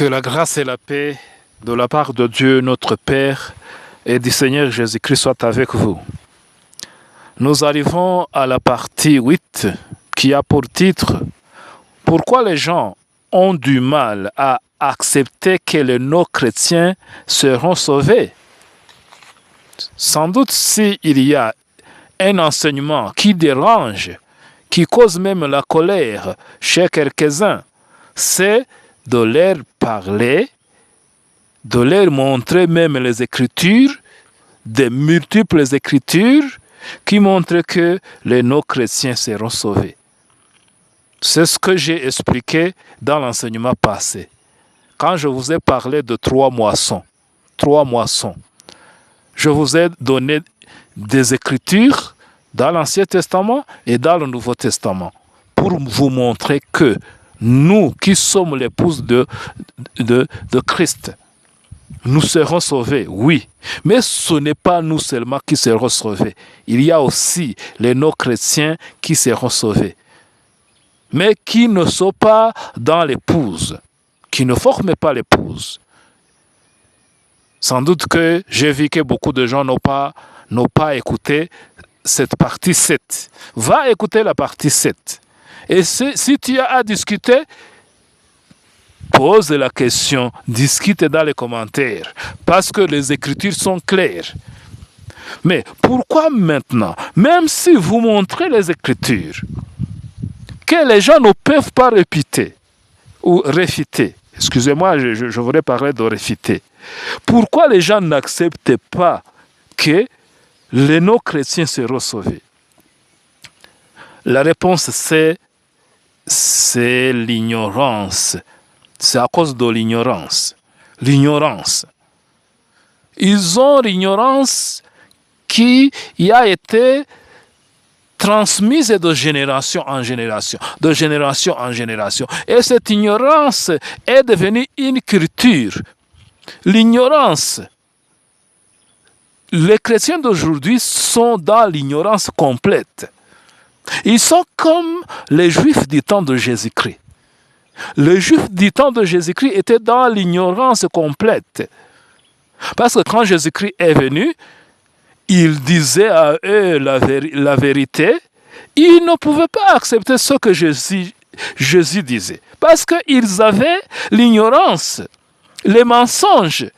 Que la grâce et la paix de la part de Dieu notre Père et du Seigneur Jésus-Christ soient avec vous. Nous arrivons à la partie 8 qui a pour titre « Pourquoi les gens ont du mal à accepter que les non-chrétiens seront sauvés ?» Sans doute s'il y a un enseignement qui dérange, qui cause même la colère chez quelques-uns, c'est de leur parler, de leur montrer même les Écritures, des multiples Écritures qui montrent que les non-chrétiens seront sauvés. C'est ce que j'ai expliqué dans l'enseignement passé, quand je vous ai parlé de 3 moissons. 3 moissons. Je vous ai donné des Écritures dans l'Ancien Testament et dans le Nouveau Testament pour vous montrer que nous qui sommes l'épouse de Christ, nous serons sauvés, oui. Mais ce n'est pas nous seulement qui serons sauvés. Il y a aussi les non-chrétiens qui seront sauvés. Mais qui ne sont pas dans l'épouse, qui ne forment pas l'épouse. Sans doute que j'ai vu que beaucoup de gens n'ont pas écouté cette partie 7. Va écouter la partie 7. Et si tu as à discuter, pose la question, discute dans les commentaires, parce que les Écritures sont claires. Mais pourquoi maintenant, même si vous montrez les Écritures, que les gens ne peuvent pas répéter ou réfuter, excusez-moi, je voudrais parler de réfuter, pourquoi les gens n'acceptent pas que les non-chrétiens seront sauvés? La réponse c'est l'ignorance. C'est à cause de l'ignorance. L'ignorance. Ils ont l'ignorance qui a été transmise de génération en génération, de génération en génération. Et cette ignorance est devenue une culture. L'ignorance. Les chrétiens d'aujourd'hui sont dans l'ignorance complète. Ils sont comme les Juifs du temps de Jésus-Christ. Les Juifs du temps de Jésus-Christ étaient dans l'ignorance complète. Parce que quand Jésus-Christ est venu, il disait à eux la vérité. Ils ne pouvaient pas accepter ce que Jésus disait. Parce qu'ils avaient l'ignorance, les mensonges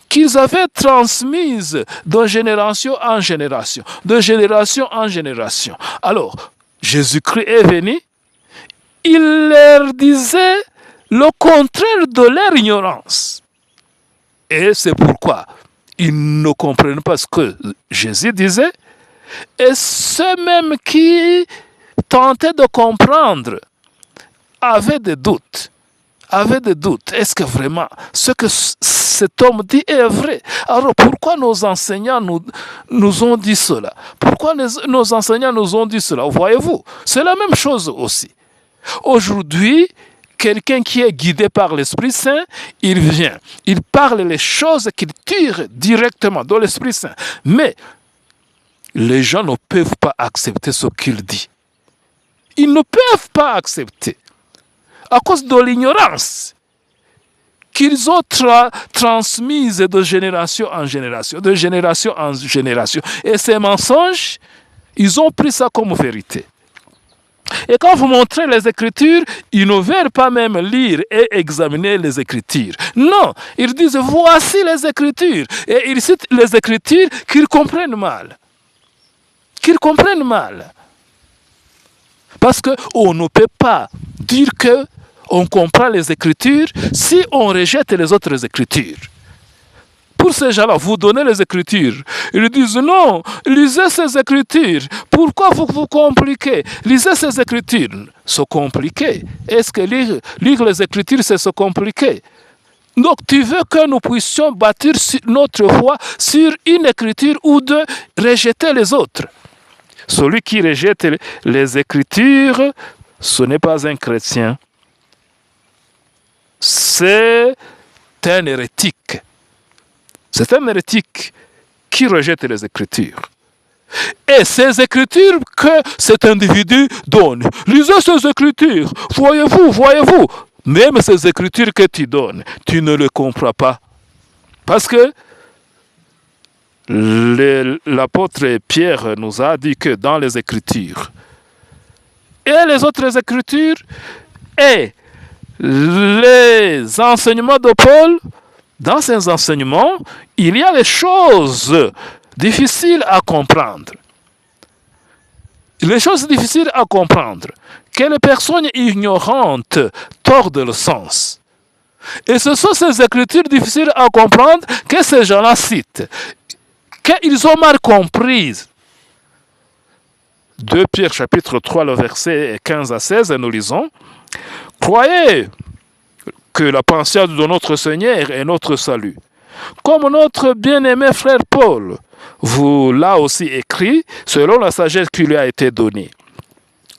qu'ils avaient transmises de génération en génération, de génération en génération. Alors, Jésus-Christ est venu, il leur disait le contraire de leur ignorance. Et c'est pourquoi ils ne comprennent pas ce que Jésus disait. Et ceux-mêmes qui tentaient de comprendre avaient des doutes. Est-ce que vraiment ce que cet homme dit est vrai? Alors pourquoi nos enseignants nous ont dit cela? Pourquoi nos enseignants nous ont dit cela? Voyez-vous, c'est la même chose aussi. Aujourd'hui, quelqu'un qui est guidé par l'Esprit Saint, il vient, il parle les choses qu'il tire directement de l'Esprit Saint. Mais les gens ne peuvent pas accepter ce qu'il dit. Ils ne peuvent pas accepter. À cause de l'ignorance qu'ils ont transmise de génération en génération, de génération en génération. Et ces mensonges, ils ont pris ça comme vérité. Et quand vous montrez les Écritures, ils ne veulent pas même lire et examiner les Écritures. Non, ils disent voici les Écritures. Et ils citent les Écritures qu'ils comprennent mal. Parce qu'on ne peut pas dire qu'on comprend les Écritures si on rejette les autres Écritures. Pour ces gens-là, vous donnez les Écritures. Ils disent non, lisez ces Écritures. Pourquoi vous compliquez? Lisez ces Écritures. Se compliquer. Est-ce que lire les Écritures, c'est se compliquer? Donc tu veux que nous puissions bâtir notre foi sur une Écriture ou de rejeter les autres? Celui qui rejette les Écritures, ce n'est pas un chrétien. C'est un hérétique. C'est un hérétique qui rejette les Écritures. Et ces Écritures que cet individu donne. Lisez ces Écritures. Voyez-vous. Même ces écritures que tu donnes, tu ne les comprends pas. Parce que l'apôtre Pierre nous a dit que dans les Écritures et les autres Écritures et les enseignements de Paul, dans ces enseignements, il y a des choses difficiles à comprendre. Les choses difficiles à comprendre, que les personnes ignorantes tordent le sens. Et ce sont ces écritures difficiles à comprendre que ces gens-là citent, qu'ils ont mal comprises. 2 Pierre chapitre 3, le verset 15 à 16, nous lisons « Croyez que la pensée de notre Seigneur est notre salut. Comme notre bien-aimé frère Paul vous l'a aussi écrit, selon la sagesse qui lui a été donnée.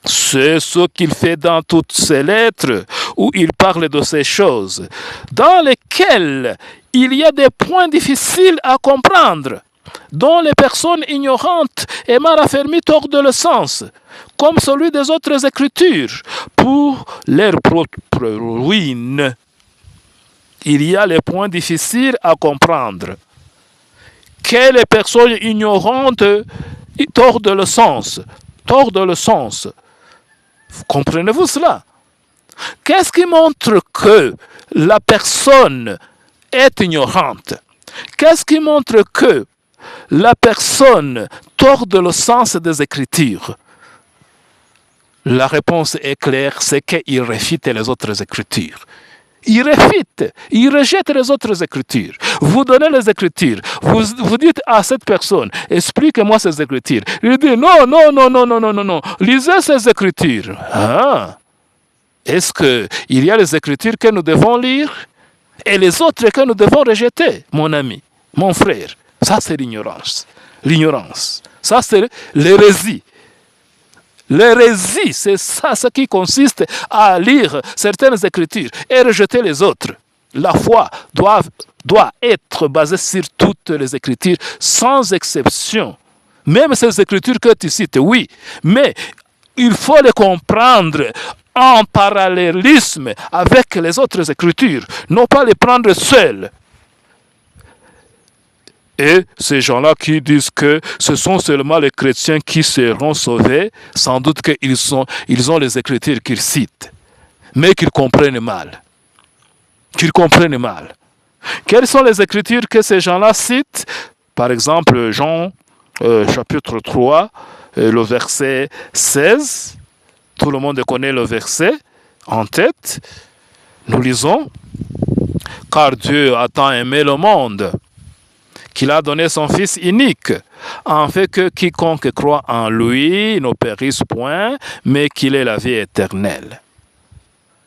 C'est ce qu'il fait dans toutes ses lettres, où il parle de ces choses, dans lesquelles il y a des points difficiles à comprendre, dont les personnes ignorantes et mal affermies tordent le sens, comme celui des autres Écritures, pour leur propre ruine. Il y a les points difficiles à comprendre, que les personnes ignorantes tordent le sens. Comprenez-vous cela? Qu'est-ce qui montre que la personne est ignorante? Qu'est-ce qui montre que la personne tord le sens des Écritures? La réponse est claire, c'est qu'il réfute les autres Écritures. Il réfute, il rejette les autres Écritures. Vous donnez les Écritures, vous dites à cette personne, explique-moi ces Écritures. Il dit, non, lisez ces Écritures. Ah, est-ce qu'il y a les Écritures que nous devons lire et les autres que nous devons rejeter, mon ami, mon frère? Ça, c'est l'ignorance. L'ignorance. Ça, c'est l'hérésie. L'hérésie, c'est ça ce qui consiste à lire certaines écritures et rejeter les autres. La foi doit être basée sur toutes les écritures, sans exception. Même ces écritures que tu cites, oui, mais il faut les comprendre en parallélisme avec les autres écritures, non pas les prendre seules. Et ces gens-là qui disent que ce sont seulement les chrétiens qui seront sauvés, sans doute qu'ils ont les écritures qu'ils citent, mais qu'ils comprennent mal. Quelles sont les écritures que ces gens-là citent? Par exemple, Jean chapitre 3, le verset 16. Tout le monde connaît le verset en tête. Nous lisons « Car Dieu a tant aimé le monde qu'il a donné son Fils unique, en fait que quiconque croit en lui ne périsse point, mais qu'il ait la vie éternelle. »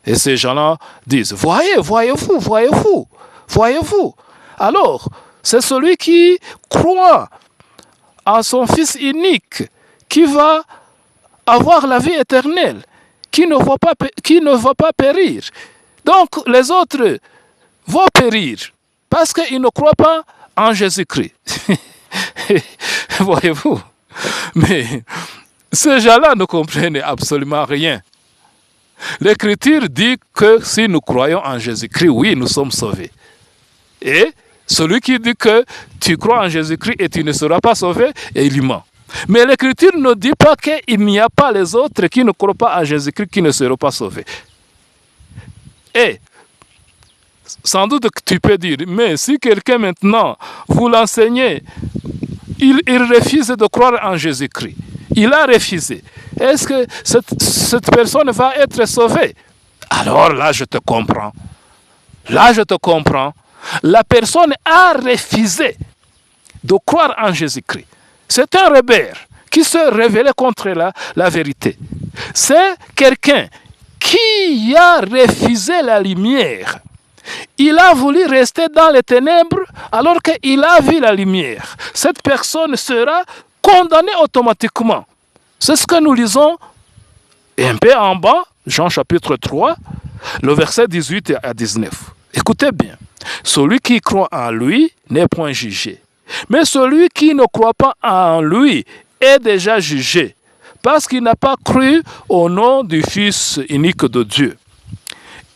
Et ces gens-là disent, voyez-vous. Alors, c'est celui qui croit en son Fils unique qui va avoir la vie éternelle, qui ne va pas périr. Donc, les autres vont périr parce qu'ils ne croient pas en Jésus-Christ. Voyez-vous? Mais ces gens-là ne comprennent absolument rien. L'Écriture dit que si nous croyons en Jésus-Christ, oui, nous sommes sauvés. Et celui qui dit que tu crois en Jésus-Christ et tu ne seras pas sauvé, il ment. Mais l'Écriture ne dit pas qu'il n'y a pas les autres qui ne croient pas en Jésus-Christ qui ne seront pas sauvés. Et sans doute que tu peux dire, mais si quelqu'un maintenant, vous l'enseignez, il refuse de croire en Jésus-Christ. Il a refusé. Est-ce que cette personne va être sauvée? Alors là, je te comprends. La personne a refusé de croire en Jésus-Christ. C'est un rebelle qui se révélait contre la vérité. C'est quelqu'un qui a refusé la lumière. Il a voulu rester dans les ténèbres alors qu'il a vu la lumière. Cette personne sera condamnée automatiquement. C'est ce que nous lisons un peu en bas, Jean chapitre 3, le verset 18 à 19. Écoutez bien. Celui qui croit en lui n'est point jugé. Mais celui qui ne croit pas en lui est déjà jugé, parce qu'il n'a pas cru au nom du Fils unique de Dieu.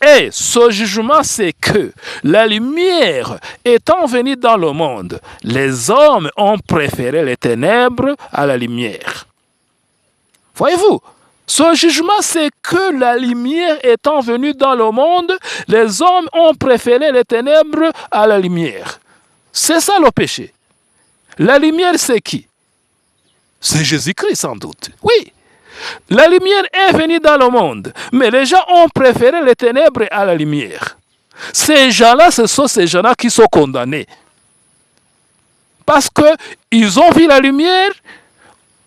Et ce jugement, c'est que la lumière étant venue dans le monde, les hommes ont préféré les ténèbres à la lumière. Voyez-vous, ce jugement, c'est que la lumière étant venue dans le monde, les hommes ont préféré les ténèbres à la lumière. C'est ça le péché. La lumière, c'est qui? C'est Jésus-Christ sans doute. Oui. La lumière est venue dans le monde, mais les gens ont préféré les ténèbres à la lumière. Ces gens-là, ce sont ces gens-là qui sont condamnés. Parce qu'ils ont vu la lumière,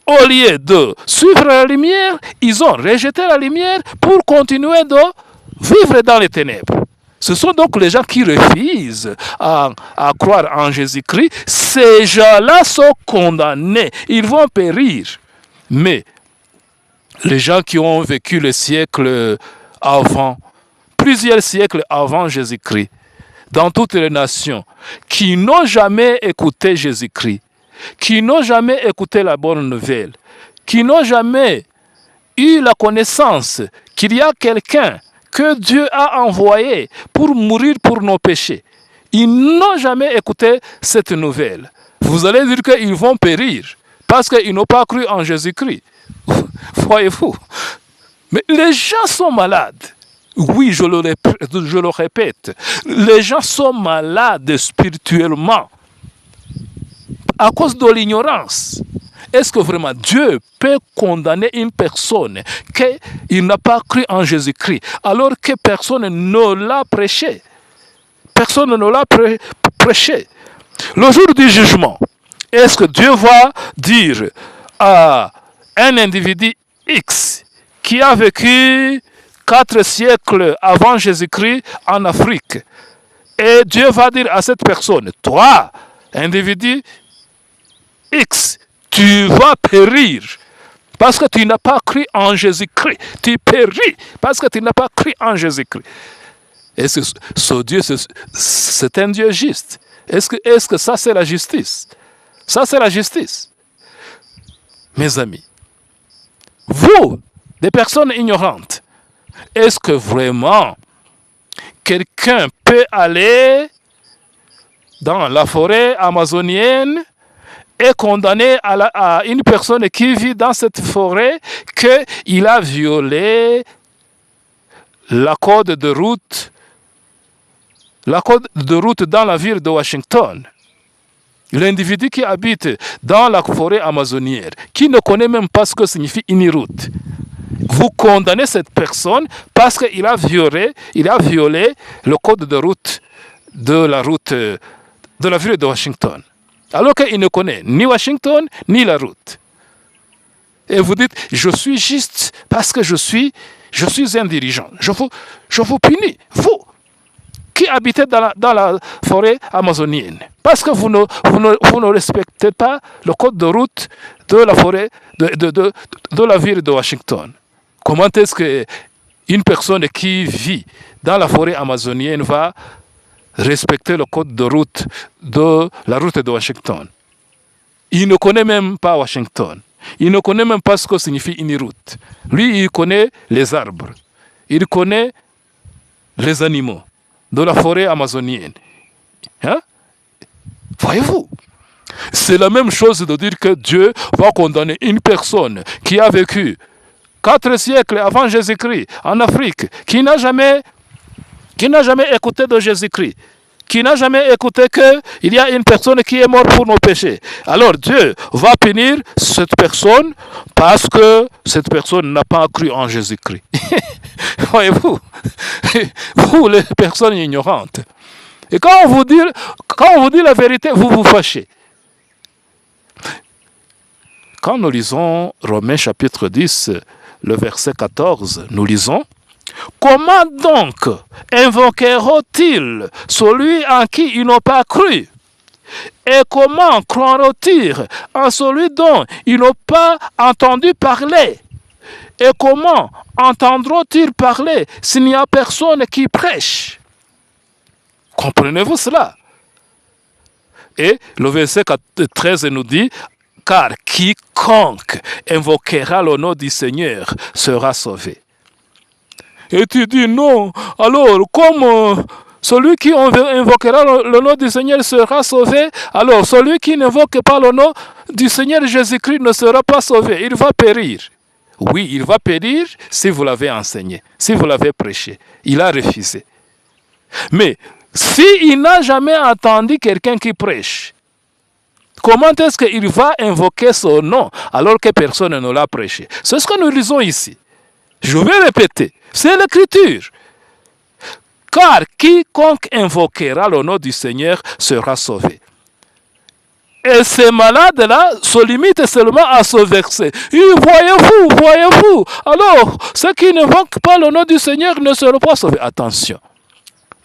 au lieu de suivre la lumière, ils ont rejeté la lumière pour continuer de vivre dans les ténèbres. Ce sont donc les gens qui refusent à croire en Jésus-Christ. Ces gens-là sont condamnés. Ils vont périr. Mais les gens qui ont vécu le siècle avant, plusieurs siècles avant Jésus-Christ, dans toutes les nations, qui n'ont jamais écouté Jésus-Christ, qui n'ont jamais écouté la bonne nouvelle, qui n'ont jamais eu la connaissance qu'il y a quelqu'un que Dieu a envoyé pour mourir pour nos péchés. Ils n'ont jamais écouté cette nouvelle. Vous allez dire qu'ils vont périr parce qu'ils n'ont pas cru en Jésus-Christ. Voyez-vous, mais les gens sont malades. Oui, je le répète, les gens sont malades spirituellement à cause de l'ignorance. Est-ce que vraiment Dieu peut condamner une personne qu'il n'a pas cru en Jésus-Christ alors que personne ne l'a prêché? Personne ne l'a prêché. Le jour du jugement, est-ce que Dieu va dire à un individu X qui a vécu 4 siècles avant Jésus-Christ en Afrique, et Dieu va dire à cette personne, toi, individu X, tu vas périr parce que tu n'as pas cru en Jésus-Christ. Tu péris parce que tu n'as pas cru en Jésus-Christ. Est-ce que ce Dieu, c'est un Dieu juste? Est-ce que ça, c'est la justice? Ça, c'est la justice. Mes amis, vous, des personnes ignorantes, est-ce que vraiment quelqu'un peut aller dans la forêt amazonienne et condamner à une personne qui vit dans cette forêt qu'il a violé la code de route dans la ville de Washington? L'individu qui habite dans la forêt amazonienne, qui ne connaît même pas ce que signifie une route, vous condamnez cette personne parce qu'il a violé le code de route de la ville de Washington. Alors qu'il ne connaît ni Washington, ni la route. Et vous dites, je suis juste parce que je suis un dirigeant. Je vous punis, vous qui habitez dans la forêt amazonienne. Parce que vous ne respectez pas le code de route de la forêt de la ville de Washington. Comment est-ce qu'une personne qui vit dans la forêt amazonienne va respecter le code de route de la route de Washington? Il ne connaît même pas Washington. Il ne connaît même pas ce que signifie une route. Lui, il connaît les arbres. Il connaît les animaux de la forêt amazonienne. Hein? Voyez-vous? C'est la même chose de dire que Dieu va condamner une personne qui a vécu 4 siècles avant Jésus-Christ en Afrique, qui n'a jamais écouté de Jésus-Christ, qui n'a jamais écouté qu'il y a une personne qui est morte pour nos péchés. Alors Dieu va punir cette personne parce que cette personne n'a pas cru en Jésus-Christ. Voyez-vous, vous les personnes ignorantes. Et quand on vous dit la vérité, vous vous fâchez. Quand nous lisons Romains chapitre 10, le verset 14, nous lisons: comment donc invoqueront-ils celui en qui ils n'ont pas cru? Et comment croiront-ils en celui dont ils n'ont pas entendu parler? Et comment entendront-ils parler s'il n'y a personne qui prêche? Comprenez-vous cela? Et le verset 13 nous dit: car quiconque invoquera le nom du Seigneur sera sauvé. Et tu dis non. Alors, comme celui qui invoquera le nom du Seigneur sera sauvé, alors celui qui n'invoque pas le nom du Seigneur Jésus-Christ ne sera pas sauvé. Il va périr. Oui, il va périr si vous l'avez enseigné, si vous l'avez prêché. Il a refusé. Mais s'il n'a jamais entendu quelqu'un qui prêche, comment est-ce qu'il va invoquer son nom alors que personne ne l'a prêché? C'est ce que nous lisons ici. Je vais répéter, c'est l'Écriture. Car quiconque invoquera le nom du Seigneur sera sauvé. Et ces malades-là se limitent seulement à ce verset. Voyez-vous, voyez-vous. Alors, ceux qui n'invoquent pas le nom du Seigneur ne seront pas sauvés. Attention,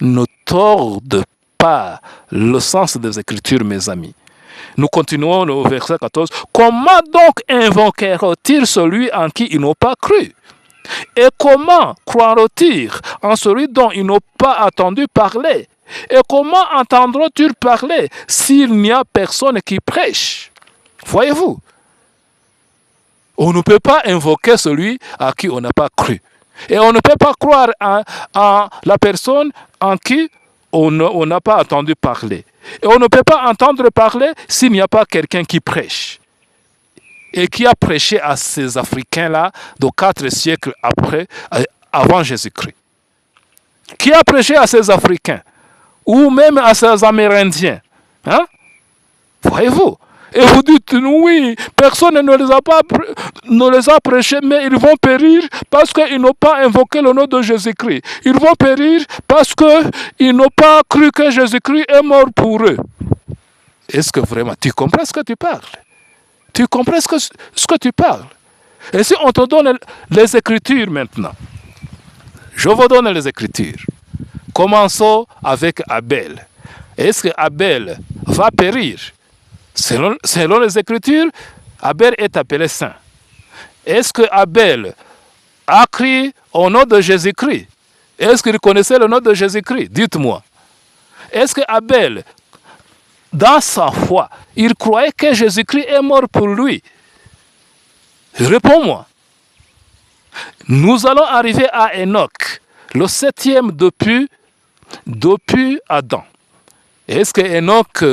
ne tordez pas le sens des Écritures, mes amis. Nous continuons au verset 14. Comment donc invoqueront-ils celui en qui ils n'ont pas cru? Et comment croiront-ils en celui dont ils n'ont pas entendu parler? Et comment entendront-ils parler s'il n'y a personne qui prêche? Voyez-vous, on ne peut pas invoquer celui à qui on n'a pas cru. Et on ne peut pas croire en la personne en qui on n'a pas entendu parler. Et on ne peut pas entendre parler s'il n'y a pas quelqu'un qui prêche. Et qui a prêché à ces Africains-là de 4 siècles avant Jésus-Christ. Qui a prêché à ces Africains? Ou même à ces Amérindiens. Hein? Voyez-vous? Et vous dites, oui, personne ne les a prêchés, mais ils vont périr parce qu'ils n'ont pas invoqué le nom de Jésus-Christ. Ils vont périr parce qu'ils n'ont pas cru que Jésus-Christ est mort pour eux. Est-ce que vraiment, tu comprends ce que tu parles? Tu comprends ce que tu parles? Et si on te donne les Écritures maintenant, je vous donne les Écritures. Commençons avec Abel. Est-ce que Abel va périr? Selon les Écritures, Abel est appelé saint. Est-ce que Abel a crié au nom de Jésus-Christ? Est-ce qu'il connaissait le nom de Jésus-Christ? Dites-moi. Est-ce que Abel, dans sa foi, il croyait que Jésus-Christ est mort pour lui? Réponds-moi. Nous allons arriver à Enoch, le 7e depuis Adam. Est-ce que Enoch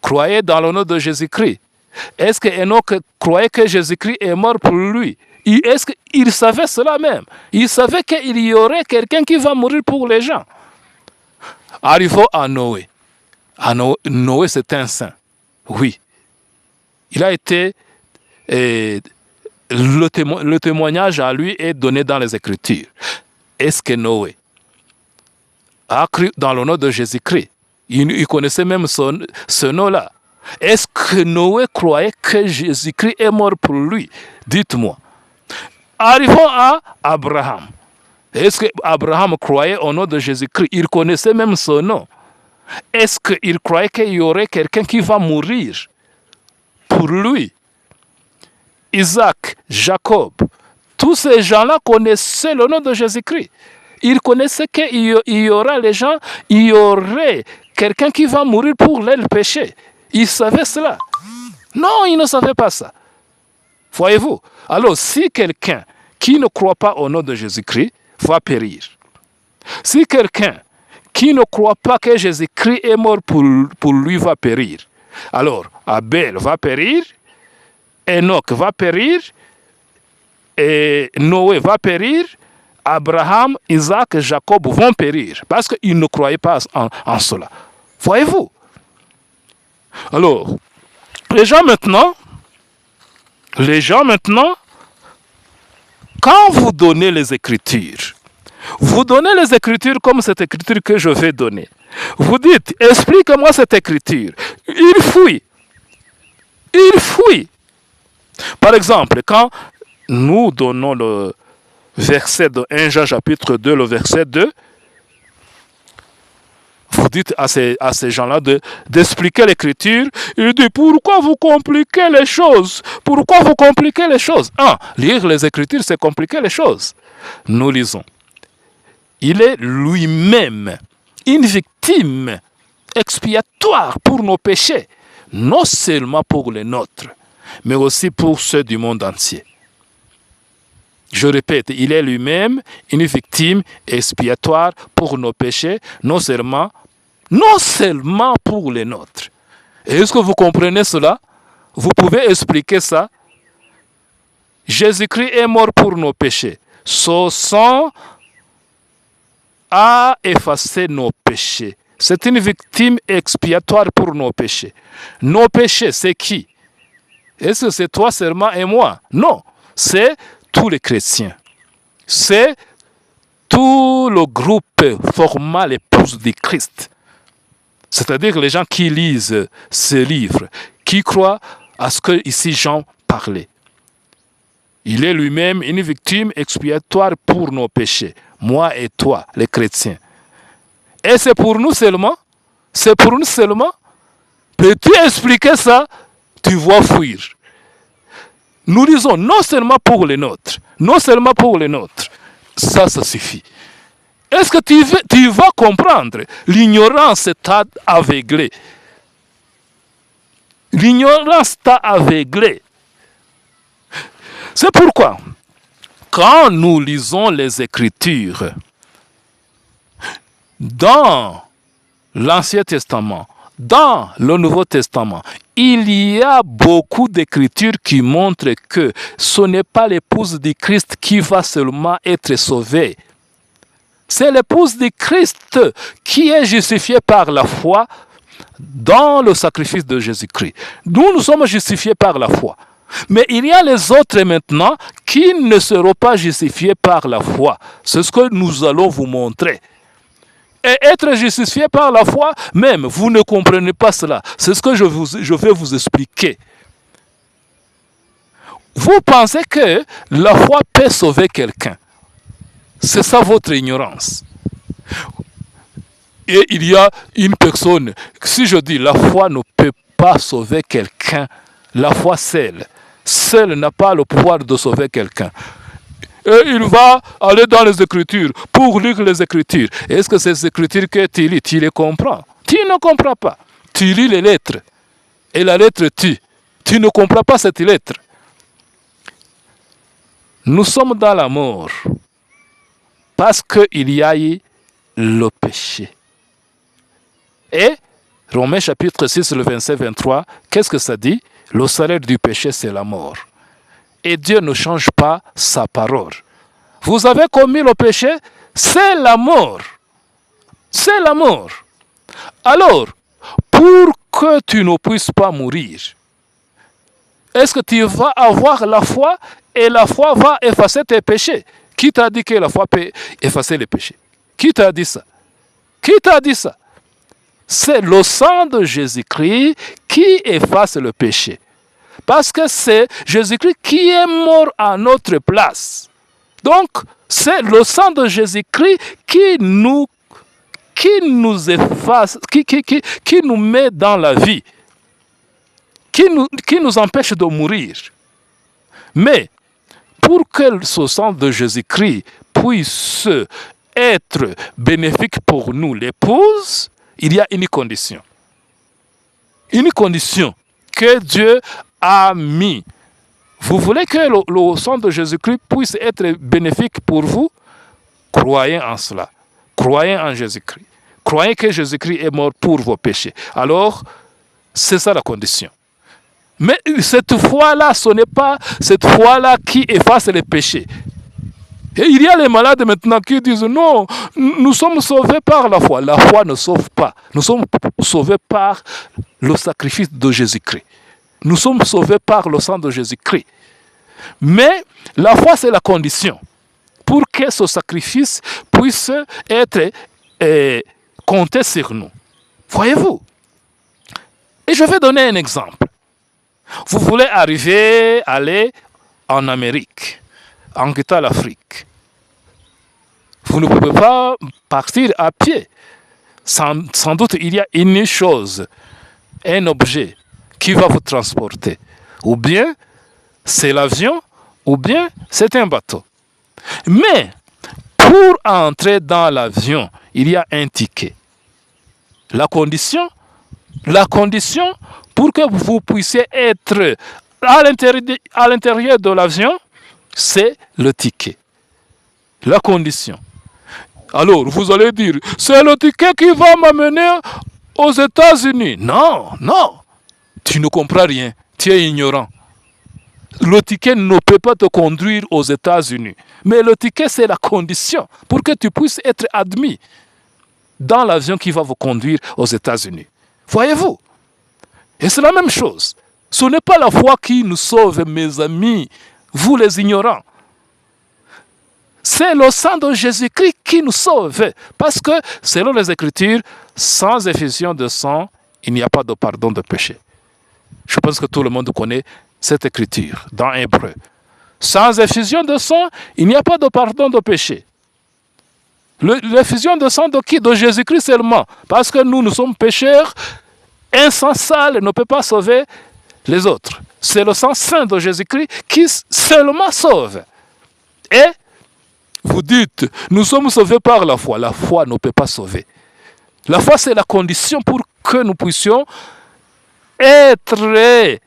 croyait dans le nom de Jésus-Christ? Est-ce que Enoch croyait que Jésus-Christ est mort pour lui? Est-ce qu'il savait cela même? Il savait qu'il y aurait quelqu'un qui va mourir pour les gens. Arrivons à Noé. Noé, c'est un saint. Oui. Il a été... le témoignage à lui est donné dans les Écritures. Est-ce que Noé a cru dans le nom de Jésus-Christ? Il connaissait même ce nom-là. Est-ce que Noé croyait que Jésus-Christ est mort pour lui? Dites-moi. Arrivons à Abraham. Est-ce que Abraham croyait au nom de Jésus-Christ? Il connaissait même son nom. Est-ce qu'il croyait qu'il y aurait quelqu'un qui va mourir pour lui? Isaac, Jacob, tous ces gens-là connaissaient le nom de Jésus-Christ. Ils connaissaient qu'il y aura les gens, il y aurait quelqu'un qui va mourir pour leur péché. Ils savaient cela. Non, ils ne savaient pas ça. Voyez-vous? Alors, si quelqu'un qui ne croit pas au nom de Jésus-Christ va périr, si quelqu'un qui ne croit pas que Jésus-Christ est mort pour lui va périr, alors Abel va périr, Enoch va périr, et Noé va périr, Abraham, Isaac et Jacob vont périr parce qu'ils ne croyaient pas en cela. Voyez-vous? Alors, les gens maintenant, quand vous donnez les Écritures, vous donnez les Écritures comme cette Écriture que je vais donner. Vous dites, explique-moi cette Écriture. Il fuit. Il fuit. Par exemple, quand nous donnons le verset de 1 Jean chapitre 2, le verset 2, vous dites à ces gens-là d'expliquer l'Écriture. Il dit, pourquoi vous compliquez les choses? Pourquoi vous compliquez les choses? Lire les Écritures, c'est compliquer les choses. Nous lisons. Il est lui-même une victime expiatoire pour nos péchés, non seulement pour les nôtres, mais aussi pour ceux du monde entier. Je répète, il est lui-même une victime expiatoire pour nos péchés, non seulement pour les nôtres. Est-ce que vous comprenez cela? Vous pouvez expliquer ça? Jésus-Christ est mort pour nos péchés. Son sang a effacé nos péchés. C'est une victime expiatoire pour nos péchés. Nos péchés, c'est qui? Est-ce que c'est toi seulement et moi? Non, c'est tous les chrétiens. C'est tout le groupe formant l'épouse du Christ. C'est-à-dire les gens qui lisent ce livre, qui croient à ce que ici Jean parlait. Il est lui-même une victime expiatoire pour nos péchés. Moi et toi, les chrétiens. Et c'est pour nous seulement? C'est pour nous seulement? Peux-tu expliquer ça? Tu vas fuir. Nous disons non seulement pour les nôtres, non seulement pour les nôtres. Ça suffit. Est-ce que tu vas comprendre? L'ignorance t'a aveuglé. L'ignorance t'a aveuglé. C'est pourquoi, quand nous lisons les Écritures, dans l'Ancien Testament, dans le Nouveau Testament, il y a beaucoup d'écritures qui montrent que ce n'est pas l'épouse du Christ qui va seulement être sauvée. C'est l'épouse du Christ qui est justifiée par la foi dans le sacrifice de Jésus-Christ. Nous sommes justifiés par la foi. Mais il y a les autres maintenant qui ne seront pas justifiés par la foi. C'est ce que nous allons vous montrer. Et être justifié par la foi, même, vous ne comprenez pas cela. C'est ce que je vais vous expliquer. Vous pensez que la foi peut sauver quelqu'un. C'est ça votre ignorance. Et il y a une personne, si je dis la foi ne peut pas sauver quelqu'un, la foi seule n'a pas le pouvoir de sauver quelqu'un. Et il va aller dans les Écritures pour lire les Écritures. Est-ce que ces Écritures que tu lis, tu les comprends? Tu ne comprends pas. Tu lis les lettres. Et la lettre tue. Tu ne comprends pas cette lettre. Nous sommes dans la mort parce qu'il y a eu le péché. Et Romains chapitre 6, le 27-23, qu'est-ce que ça dit? Le salaire du péché, c'est la mort. Et Dieu ne change pas sa parole. Vous avez commis le péché, c'est la mort. C'est la mort. Alors, pour que tu ne puisses pas mourir, est-ce que tu vas avoir la foi et la foi va effacer tes péchés? Qui t'a dit que la foi peut effacer les péchés? Qui t'a dit ça? Qui t'a dit ça? C'est le sang de Jésus-Christ qui efface le péché. Parce que c'est Jésus-Christ qui est mort à notre place. Donc, c'est le sang de Jésus-Christ qui nous efface, qui nous met dans la vie, qui nous empêche de mourir. Mais, pour que ce sang de Jésus-Christ puisse être bénéfique pour nous, l'épouse, il y a une condition. Une condition que Dieu a mis. Vous voulez que le sang de Jésus-Christ puisse être bénéfique pour vous? Croyez en cela. Croyez en Jésus-Christ. Croyez que Jésus-Christ est mort pour vos péchés. Alors, c'est ça la condition. Mais cette foi-là, ce n'est pas cette foi-là qui efface les péchés. Et il y a les malades maintenant qui disent non, nous sommes sauvés par la foi. La foi ne sauve pas. Nous sommes sauvés par le sacrifice de Jésus-Christ. Nous sommes sauvés par le sang de Jésus-Christ. Mais la foi, c'est la condition pour que ce sacrifice puisse être compté sur nous. Voyez-vous? Et je vais donner un exemple. Vous voulez aller en Amérique, en quittant l'Afrique. Vous ne pouvez pas partir à pied. Sans doute, il y a une chose, un objet qui va vous transporter. Ou bien, c'est l'avion, ou bien, c'est un bateau. Mais, pour entrer dans l'avion, il y a un ticket. La condition pour que vous puissiez être à l'intérieur de l'avion, C'est le ticket, la condition. Alors, vous allez dire, c'est le ticket qui va m'amener aux États-Unis. Non, non, tu ne comprends rien, tu es ignorant. Le ticket ne peut pas te conduire aux États-Unis. Mais le ticket, c'est la condition pour que tu puisses être admis dans l'avion qui va vous conduire aux États-Unis. Voyez-vous? Et c'est la même chose. Ce n'est pas la foi qui nous sauve, mes amis, vous les ignorants. C'est le sang de Jésus-Christ qui nous sauve. Parce que, selon les Écritures, sans effusion de sang, il n'y a pas de pardon de péché. Je pense que tout le monde connaît cette écriture dans Hébreu. Sans effusion de sang, il n'y a pas de pardon de péché. L'effusion de sang de qui? De Jésus-Christ seulement. Parce que nous sommes pécheurs, un sang sale ne peut pas sauver les autres. C'est le sang saint de Jésus-Christ qui seulement sauve. Et vous dites, nous sommes sauvés par la foi. La foi ne peut pas sauver. La foi, c'est la condition pour que nous puissions être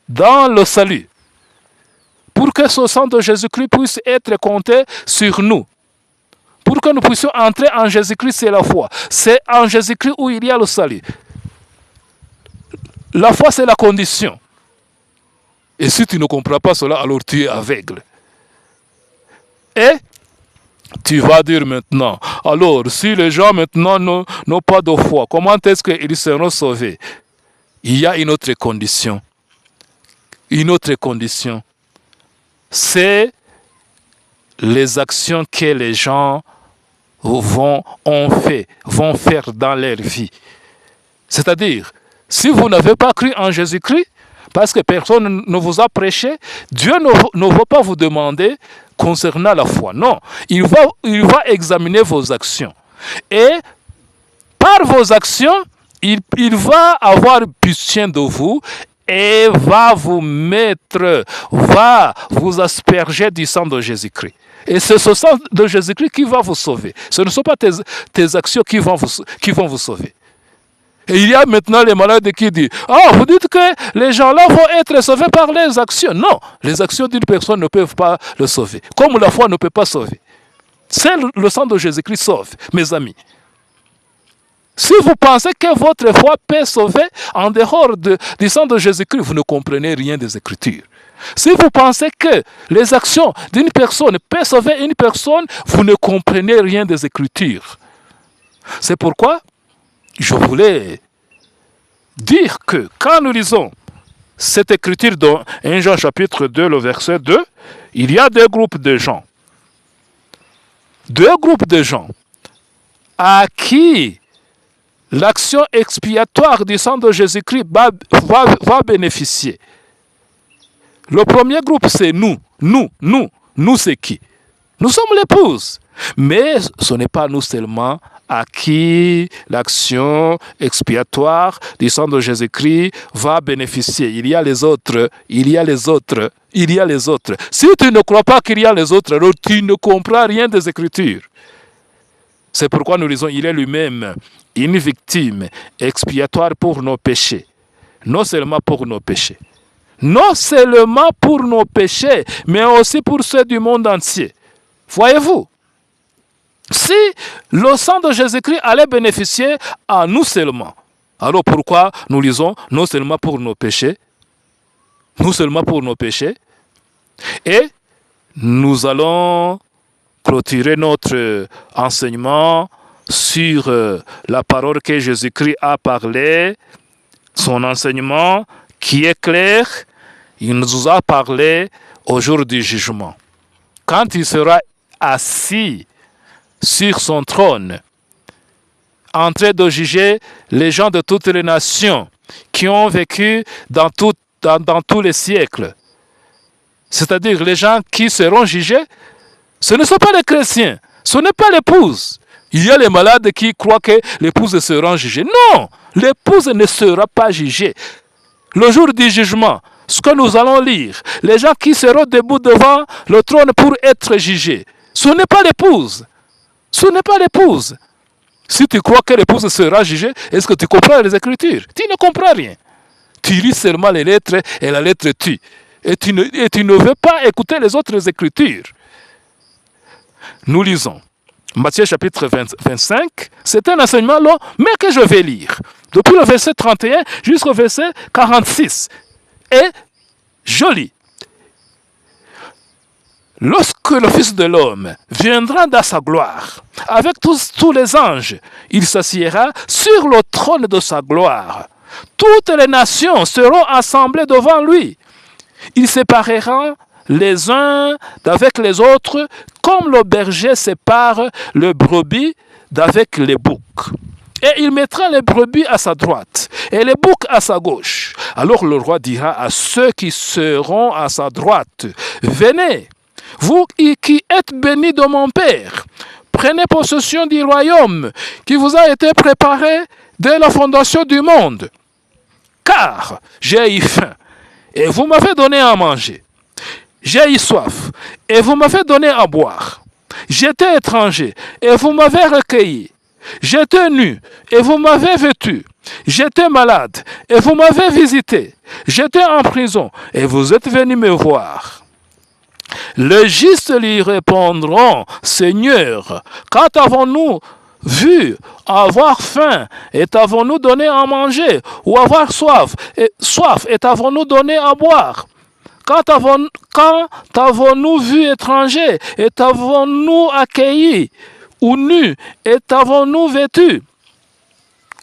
dans le salut. Pour que ce sang de Jésus-Christ puisse être compté sur nous. Pour que nous puissions entrer en Jésus-Christ, c'est la foi. C'est en Jésus-Christ où il y a le salut. La foi, c'est la condition. Et si tu ne comprends pas cela, alors tu es aveugle. Et tu vas dire maintenant, alors si les gens maintenant n'ont pas de foi, comment est-ce qu'ils seront sauvés? Il y a une autre condition. Une autre condition. C'est les actions que les gens vont faire dans leur vie. C'est-à-dire, si vous n'avez pas cru en Jésus-Christ, parce que personne ne vous a prêché, Dieu ne va pas vous demander concernant la foi. Non, il va examiner vos actions. Et par vos actions, il va avoir pitié de vous et va vous asperger du sang de Jésus-Christ. Et c'est ce sang de Jésus-Christ qui va vous sauver. Ce ne sont pas tes actions qui vont vous sauver. Et il y a maintenant les malades qui disent, vous dites que les gens-là vont être sauvés par les actions. Non, les actions d'une personne ne peuvent pas le sauver. Comme la foi ne peut pas sauver. C'est le sang de Jésus-Christ sauve, mes amis. Si vous pensez que votre foi peut sauver en dehors du sang de Jésus-Christ, vous ne comprenez rien des Écritures. Si vous pensez que les actions d'une personne peuvent sauver une personne, vous ne comprenez rien des Écritures. C'est pourquoi je voulais dire que quand nous lisons cette écriture dans 1 Jean chapitre 2, le verset 2, il y a deux groupes de gens. Deux groupes de gens à qui l'action expiatoire du sang de Jésus-Christ va bénéficier. Le premier groupe, c'est nous. Nous, c'est qui? Nous sommes l'épouse. Mais ce n'est pas nous seulement à qui l'action expiatoire du sang de Jésus-Christ va bénéficier. Il y a les autres. Si tu ne crois pas qu'il y a les autres, alors tu ne comprends rien des Écritures. C'est pourquoi nous lisons, il est lui-même une victime expiatoire pour nos péchés. Non seulement pour nos péchés. Non seulement pour nos péchés, mais aussi pour ceux du monde entier. Voyez-vous? Si le sang de Jésus-Christ allait bénéficier à nous seulement, alors pourquoi nous lisons non seulement pour nos péchés, et nous allons clôturer notre enseignement sur la parole que Jésus-Christ a parlé, son enseignement qui est clair. Il nous a parlé au jour du jugement. Quand il sera assis sur son trône, en train de juger les gens de toutes les nations qui ont vécu dans tous les siècles. C'est-à-dire les gens qui seront jugés, ce ne sont pas les chrétiens, ce n'est pas l'épouse. Il y a les malades qui croient que l'épouse sera jugée. Non, l'épouse ne sera pas jugée. Le jour du jugement, ce que nous allons lire, les gens qui seront debout devant le trône pour être jugés, ce n'est pas l'épouse. Ce n'est pas l'épouse. Si tu crois que l'épouse sera jugée, est-ce que tu comprends les Écritures? Tu ne comprends rien. Tu lis seulement les lettres et la lettre tue. et tu ne veux pas écouter les autres Écritures. Nous lisons Matthieu chapitre 25, c'est un enseignement long, mais que je vais lire. Depuis le verset 31 jusqu'au verset 46. Et je lis. Lorsque le Fils de l'homme viendra dans sa gloire, avec tous les anges, il s'assiera sur le trône de sa gloire. Toutes les nations seront assemblées devant lui. Il séparera les uns d'avec les autres, comme le berger sépare le brebis d'avec les boucs. Et il mettra les brebis à sa droite et les boucs à sa gauche. Alors le roi dira à ceux qui seront à sa droite, « Venez, vous qui êtes bénis de mon Père, prenez possession du royaume qui vous a été préparé dès la fondation du monde. Car j'ai eu faim, et vous m'avez donné à manger. J'ai eu soif, et vous m'avez donné à boire. J'étais étranger, et vous m'avez recueilli. J'étais nu, et vous m'avez vêtu. J'étais malade, et vous m'avez visité. J'étais en prison, et vous êtes venus me voir. » Les justes lui répondront, « Seigneur, quand avons-nous vu avoir faim et t'avons-nous donné à manger, ou avoir soif et t'avons-nous donné à boire? Quand avons-nous vu étranger et t'avons-nous accueilli, ou nu et t'avons-nous vêtu?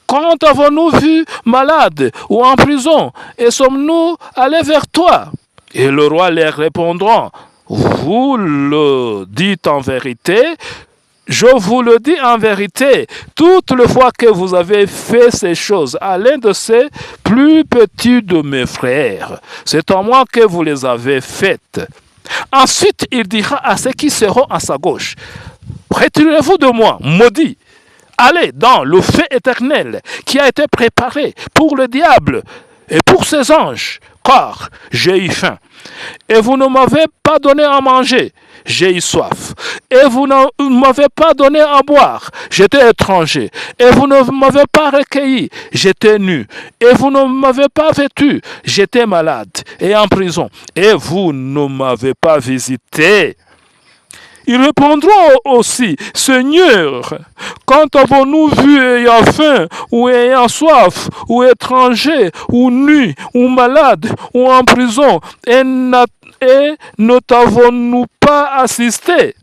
Quand avons-nous vu malade ou en prison et sommes-nous allés vers toi? » Et le roi leur répondra, « Vous le dites en vérité, je vous le dis en vérité, toutes les fois que vous avez fait ces choses à l'un de ces plus petits de mes frères, c'est à moi que vous les avez faites. » Ensuite, il dira à ceux qui seront à sa gauche, « Retirez-vous de moi, maudits, allez dans le feu éternel qui a été préparé pour le diable et pour ses anges, car j'ai eu faim. Et vous ne m'avez pas donné à manger, j'ai eu soif. Et vous ne m'avez pas donné à boire, j'étais étranger. Et vous ne m'avez pas recueilli, j'étais nu. Et vous ne m'avez pas vêtu, j'étais malade et en prison. Et vous ne m'avez pas visité. » Ils répondront aussi, « Seigneur, quand avons-nous vu ayant faim, ou ayant soif, ou étranger, ou nu, ou malade, ou en prison, et ne t'avons-nous pas assisté? »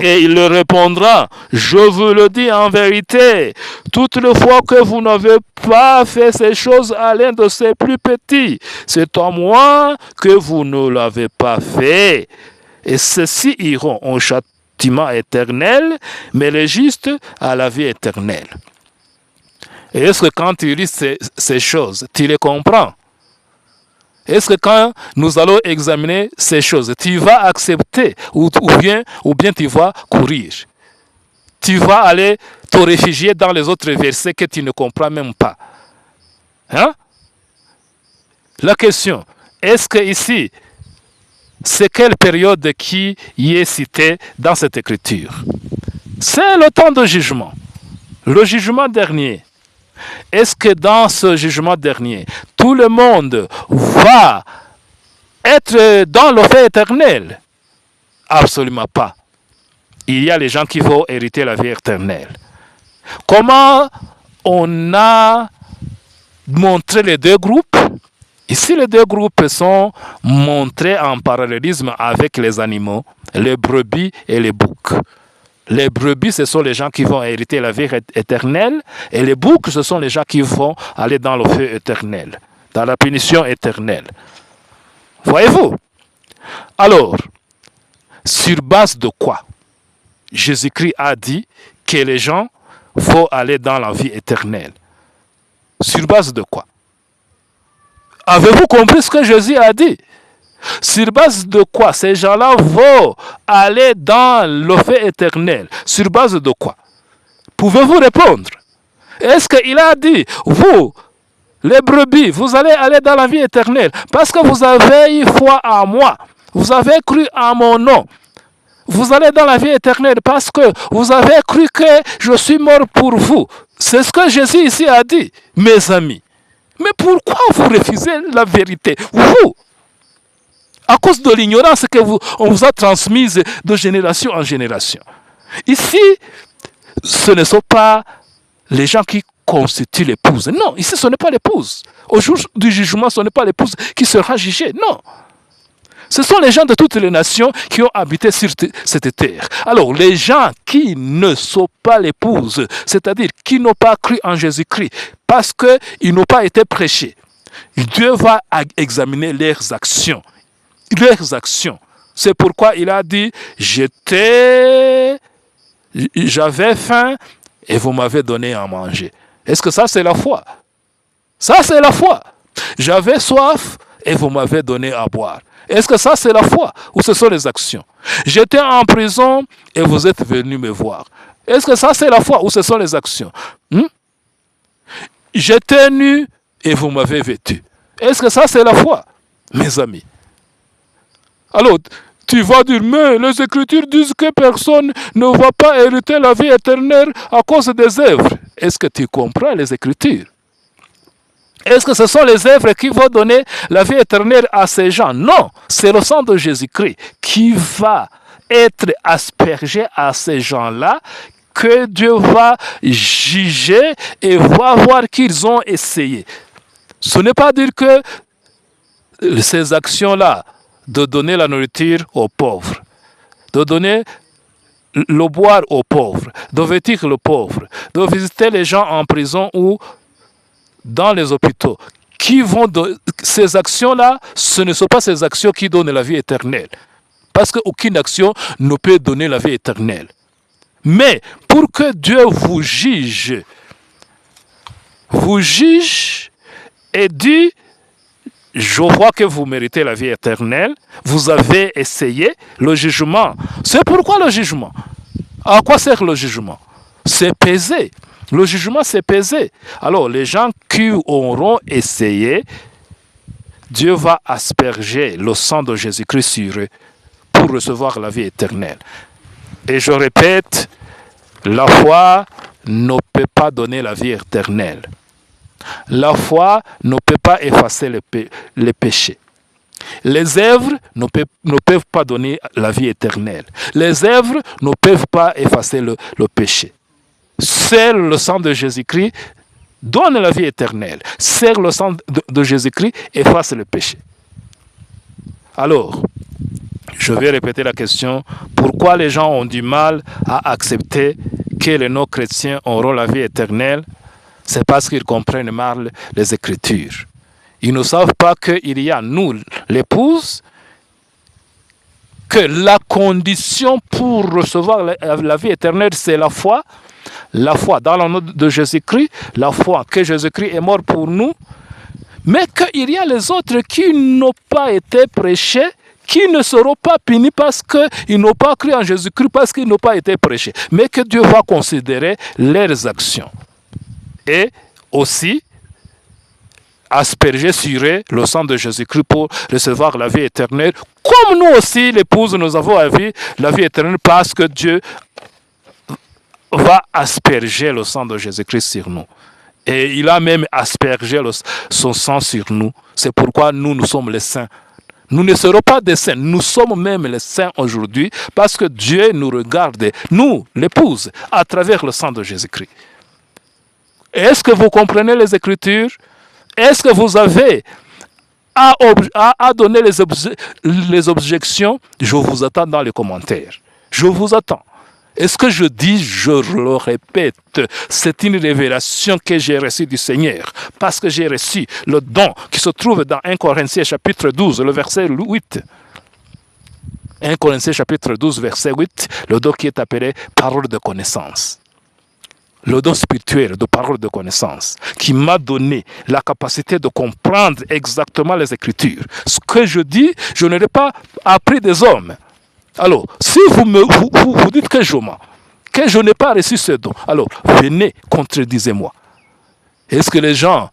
Et il leur répondra, « Je vous le dis en vérité, toutes les fois que vous n'avez pas fait ces choses à l'un de ces plus petits, c'est à moi que vous ne l'avez pas fait. Et ceux-ci iront au châtiment éternel, mais les justes à la vie éternelle. » Et est-ce que quand tu lis ces choses, tu les comprends? Est-ce que quand nous allons examiner ces choses, tu vas accepter ou bien tu vas courir? Tu vas aller te réfugier dans les autres versets que tu ne comprends même pas. Hein? La question, est-ce que ici, c'est quelle période qui y est citée dans cette écriture? C'est le temps de jugement, le jugement dernier. Est-ce que dans ce jugement dernier, tout le monde va être dans le feu éternel? Absolument pas. Il y a les gens qui vont hériter la vie éternelle. Comment on a montré les deux groupes? Ici, les deux groupes sont montrés en parallélisme avec les animaux, les brebis et les boucs. Les brebis, ce sont les gens qui vont hériter la vie éternelle, et les boucs, ce sont les gens qui vont aller dans le feu éternel, dans la punition éternelle. Voyez-vous? Alors, sur base de quoi Jésus-Christ a dit que les gens vont aller dans la vie éternelle? Sur base de quoi? Avez-vous compris ce que Jésus a dit? Sur base de quoi ces gens-là vont aller dans le feu éternel? Sur base de quoi? Pouvez-vous répondre? Est-ce qu'il a dit, vous, les brebis, vous allez aller dans la vie éternelle parce que vous avez eu foi en moi, vous avez cru en mon nom? Vous allez dans la vie éternelle parce que vous avez cru que je suis mort pour vous. C'est ce que Jésus ici a dit, mes amis. Mais pourquoi vous refusez la vérité? Vous, À cause de l'ignorance on vous a transmise de génération en génération. Ici, ce ne sont pas les gens qui constituent l'épouse. Non, ici, ce n'est pas l'épouse. Au jour du jugement, ce n'est pas l'épouse qui sera jugée. Non. Ce sont les gens de toutes les nations qui ont habité sur cette terre. Alors, les gens qui ne sont pas l'épouse, c'est-à-dire qui n'ont pas cru en Jésus-Christ, parce qu'ils n'ont pas été prêchés, Dieu va examiner leurs actions. Leurs actions. C'est pourquoi il a dit, j'avais faim et vous m'avez donné à manger. Est-ce que ça, c'est la foi? Ça, c'est la foi. J'avais soif et vous m'avez donné à boire. Est-ce que ça, c'est la foi ou ce sont les actions? J'étais en prison et vous êtes venus me voir. Est-ce que ça, c'est la foi ou ce sont les actions? J'étais nu et vous m'avez vêtu. Est-ce que ça, c'est la foi, mes amis? Alors, tu vas dire, mais les Écritures disent que personne ne va pas hériter la vie éternelle à cause des œuvres. Est-ce que tu comprends les Écritures? Est-ce que ce sont les œuvres qui vont donner la vie éternelle à ces gens? Non, c'est le sang de Jésus-Christ qui va être aspergé à ces gens-là, que Dieu va juger et va voir qu'ils ont essayé. Ce n'est pas dire que ces actions-là, de donner la nourriture aux pauvres, de donner le boire aux pauvres, de vêtir le pauvre, de visiter les gens en prison ou dans les hôpitaux, ces actions-là, ce ne sont pas ces actions qui donnent la vie éternelle. Parce qu'aucune action ne peut donner la vie éternelle. Mais pour que Dieu vous juge et dit, je vois que vous méritez la vie éternelle, vous avez essayé le jugement. C'est pourquoi le jugement? À quoi sert le jugement? C'est peser. Le jugement, c'est peser. Alors, les gens qui auront essayé, Dieu va asperger le sang de Jésus-Christ sur eux pour recevoir la vie éternelle. Et je répète, la foi ne peut pas donner la vie éternelle. La foi ne peut pas effacer les péchés. Les œuvres ne peuvent pas donner la vie éternelle. Les œuvres ne peuvent pas effacer le péché. Seul le sang de Jésus-Christ donne la vie éternelle. Seul le sang de Jésus-Christ efface le péché. Alors, je vais répéter la question. Pourquoi les gens ont du mal à accepter que les non-chrétiens auront la vie éternelle? C'est parce qu'ils comprennent mal les Écritures. Ils ne savent pas qu'il y a, nous, l'épouse, que la condition pour recevoir la vie éternelle, c'est la foi. La foi dans le nom de Jésus-Christ, la foi que Jésus-Christ est mort pour nous, mais qu'il y a les autres qui n'ont pas été prêchés, qui ne seront pas punis parce qu'ils n'ont pas cru en Jésus-Christ, parce qu'ils n'ont pas été prêchés, mais que Dieu va considérer leurs actions. Et aussi, asperger sur eux le sang de Jésus-Christ pour recevoir la vie éternelle. Comme nous aussi, l'épouse, nous avons la vie éternelle parce que Dieu va asperger le sang de Jésus-Christ sur nous. Et il a même aspergé son sang sur nous. C'est pourquoi nous sommes les saints. Nous ne serons pas des saints, nous sommes même les saints aujourd'hui parce que Dieu nous regarde, nous, l'épouse, à travers le sang de Jésus-Christ. Est-ce que vous comprenez les Écritures? Est-ce que vous avez à donner les objections? Je vous attends dans les commentaires. Je vous attends. Et ce que je dis, je le répète, c'est une révélation que j'ai reçue du Seigneur. Parce que j'ai reçu le don qui se trouve dans 1 Corinthiens chapitre 12, le verset 8. 1 Corinthiens chapitre 12, verset 8, le don qui est appelé parole de connaissance. Le don spirituel de parole de connaissance qui m'a donné la capacité de comprendre exactement les Écritures. Ce que je dis, je ne l'ai pas appris des hommes. Alors, si vous dites que je n'ai pas reçu ce don, alors venez, contredisez-moi. Est-ce que les gens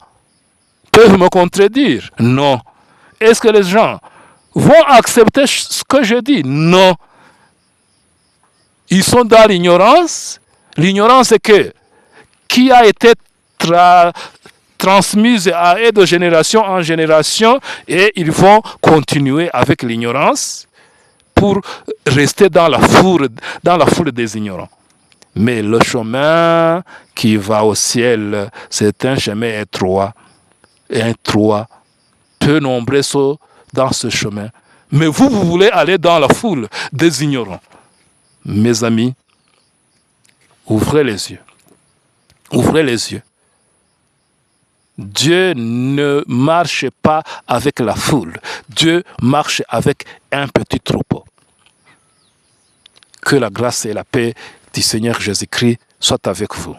peuvent me contredire? Non. Est-ce que les gens vont accepter ce que je dis? Non. Ils sont dans l'ignorance. L'ignorance, c'est que qui a été transmise et de génération en génération, et ils vont continuer avec l'ignorance pour rester dans la foule des ignorants. Mais le chemin qui va au ciel, c'est un chemin étroit. Peu nombreux sont dans ce chemin. Mais vous voulez aller dans la foule des ignorants. Mes amis, ouvrez les yeux. Ouvrez les yeux. Dieu ne marche pas avec la foule. Dieu marche avec un petit troupeau. Que la grâce et la paix du Seigneur Jésus-Christ soient avec vous.